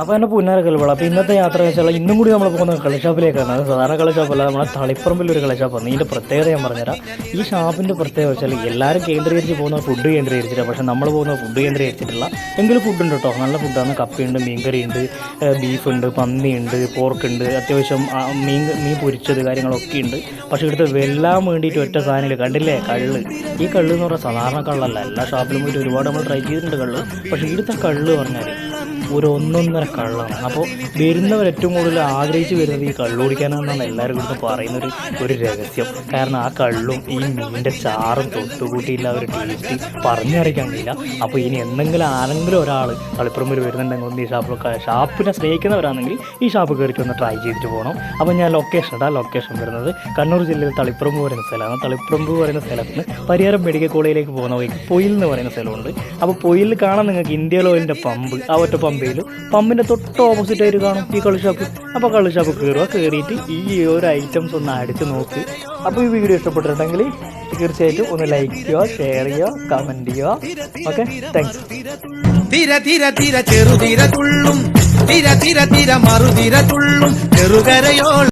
അപ്പോൾ എൻ്റെ പുന്നാര കൽവള. അപ്പോൾ ഇന്നത്തെ യാത്ര വെച്ചാൽ ഇന്നും കൂടി നമ്മൾ പോകുന്ന കളിഷാപ്പിലേക്കാണ്. അത് സാധാരണ കളിഷാപ്പല്ല, നമ്മുടെ തളിപ്പറമ്പിലൊരു കളിഷാപ്പാണ്. ഇതിൻ്റെ പ്രത്യേകത ഞാൻ പറഞ്ഞുതരാം. ഈ ഷാപ്പിൻ്റെ പ്രത്യേകത വെച്ചാൽ എല്ലാവരും കേന്ദ്രീകരിച്ച് പോകുന്ന ഫുഡ് കേന്ദ്രീകരിച്ചിട്ടാണ്, പക്ഷേ നമ്മൾ പോകുന്ന ഫുഡ് കേന്ദ്രീകരിച്ചിട്ടില്ല. എങ്കിലും ഫുഡുണ്ട് കേട്ടോ, നല്ല ഫുഡാണ്. കപ്പയുണ്ട്, മീൻകറിയുണ്ട്, ബീഫുണ്ട്, പന്നിയുണ്ട്, പോർക്കുണ്ട്, അത്യാവശ്യം മീൻ പൊരിച്ചത് കാര്യങ്ങളൊക്കെ ഉണ്ട്. പക്ഷേ ഇവിടുത്തെ വെല്ലാൻ വേണ്ടിയിട്ട് ഒറ്റ സാധനമില്ല. കണ്ടില്ലേ കള്ള്? ഈ കള്ള് എന്ന് പറഞ്ഞാൽ സാധാരണ കള്ളല്ല. എല്ലാ ഷാപ്പിലും പോയിട്ട് ഒരുപാട് നമ്മൾ ട്രൈ ചെയ്തിട്ടുണ്ട് കള്ള്. പക്ഷേ ഇവിടുത്തെ കള്ള് പറഞ്ഞാൽ ഒരു ഒന്നൊന്നര കള്ളാണ്. അപ്പോൾ വരുന്നവർ ഏറ്റവും കൂടുതൽ ആഗ്രഹിച്ച് വരുന്നത് ഈ കള്ള് കുടിക്കാനാണെന്നാണ് എല്ലാവരും ഇവിടുന്ന് പറയുന്നൊരു രഹസ്യം. കാരണം ആ കള്ളും ഈ മീനിൻ്റെ ചാറും തൊട്ടുകൂട്ടിയില്ല ഒരു ടേസ്റ്റ് പറഞ്ഞറിയിക്കാൻ കഴിയില്ല. അപ്പോൾ ഇനി ആരെങ്കിലും ഒരാൾ തളിപ്പറമ്പിൽ വരുന്നുണ്ടെങ്കിൽ ഒന്ന് ഈ ഷാപ്പിനെ സ്നേഹിക്കുന്നവരാണെങ്കിൽ ഈ ഷാപ്പ് കയറിയിട്ട് ഒന്ന് ട്രൈ ചെയ്തിട്ട് പോകണം. അപ്പോൾ ഞാൻ ലൊക്കേഷൻ വരുന്നത് കണ്ണൂർ ജില്ലയിൽ തളിപ്പറമ്പ് പറയുന്ന സ്ഥലമാണ്. തളിപ്പറമ്പ് പറയുന്ന സ്ഥലത്ത് നിന്ന് പരിയാരം മെഡിക്കൽ കോളേജിലേക്ക് പോകുന്ന വഴിക്ക് പൊയിൽ എന്ന് പറയുന്ന സ്ഥലമുണ്ട്. അപ്പോൾ പൊയിൽ കാണാൻ നിങ്ങൾക്ക് ഇന്ത്യൻ ഓയിലിൻ്റെ പമ്പ്, ആ ഒറ്റ പമ്പിൻ്റെ തൊട്ട് ഓപ്പോസിറ്റ് ആയിട്ട് കാണും ഈ കള്ളുഷാപ്പ്. അപ്പോൾ കള്ളുഷാപ്പ് കയറിയിട്ട് ഈ ഒരു ഐറ്റംസ് ഒന്ന് അടിച്ച് നോക്ക്. അപ്പോൾ ഈ വീഡിയോ ഇഷ്ടപ്പെട്ടിട്ടുണ്ടെങ്കിൽ തീർച്ചയായിട്ടും ഒന്ന് ലൈക്ക് ചെയ്യുക, ഷെയർ ചെയ്യുക, കമൻറ്റ് ചെയ്യുക. Okay, thanks. തിര തിര തിര ചെറുതിര തുള്ളും, തിര തിര തിര മറുതിര തുള്ളും ചെറുകരയോ